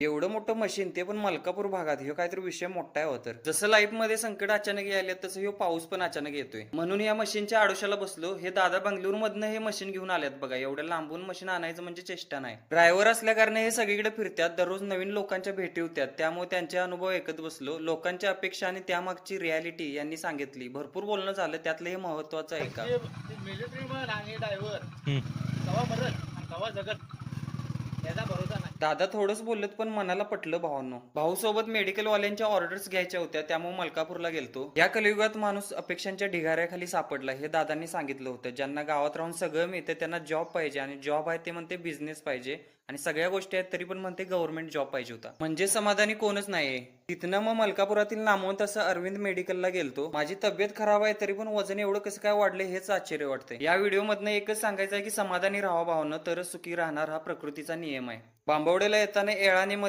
एवढं मोठं मशीन ते पण मलकापूर भागात, हे काहीतरी विषय मोठा आहे हो. तर जसं लाईफ मध्ये संकट अचानक यायला तसं हे पाऊस पण अचानक येतोय. म्हणून या मशीनच्या आडोशाला बसलो. हे दादा बंगलोर मधनं हे मशीन घेऊन आल्यात बघा. एवढ्या लांबून मशीन आणायचं म्हणजे चेष्टा नाही. ड्रायव्हर असल्या कारणे हे सगळीकडे फिरतात, दररोज नवीन लोकांच्या भेटी होत्यात, त्यामुळे त्यांचे अनुभव ऐकत बसलो. लोकांच्या अपेक्षा आणि त्यामागची रियालिटी यांनी सांगितली. भरपूर बोलणं झालं, त्यातलं हे महत्वाचं आहे का. मिलिटरी पण आणि ड्रायव्हर हम्म. कवा मरत आणि कवा जगत याचा भरोसा नाही. दादा थोडंच बोलत पण मनाला पटलं भावांनो. भाऊ सोबत मेडिकल वाल्यांच्या ऑर्डर्स घ्यायच्या होत्या, त्यामुळे मलकापूरला गेलतो. या कलियुगात माणूस अपेक्षांच्या ढिगाऱ्याखाली सापडला, हे दादांनी सांगितलं होतं. ज्यांना गावात राहून सगळं मिळतं त्यांना जॉब पाहिजे, आणि जॉब आहे ते म्हणते बिझनेस पाहिजे, आणि सगळ्या गोष्टी आहेत तरी पण म्हणते गव्हर्नमेंट जॉब पाहिजे होता. म्हणजे समाधानी कोणच नाहीये. तिथनं मग मलकापुरातील नामवंत असं अरविंद मेडिकलला गेलतो. माझी तब्येत खराब आहे तरी पण वजन एवढं कसं काय वाढलं हेच आश्चर्य वाटतंय. या व्हिडिओ मधनं एकच सांगायचं आहे की समाधानी राहा भावनं, तरच सुखी राहणार, हा प्रकृतीचा नियम आहे. बांबवड्याला येताना येळाने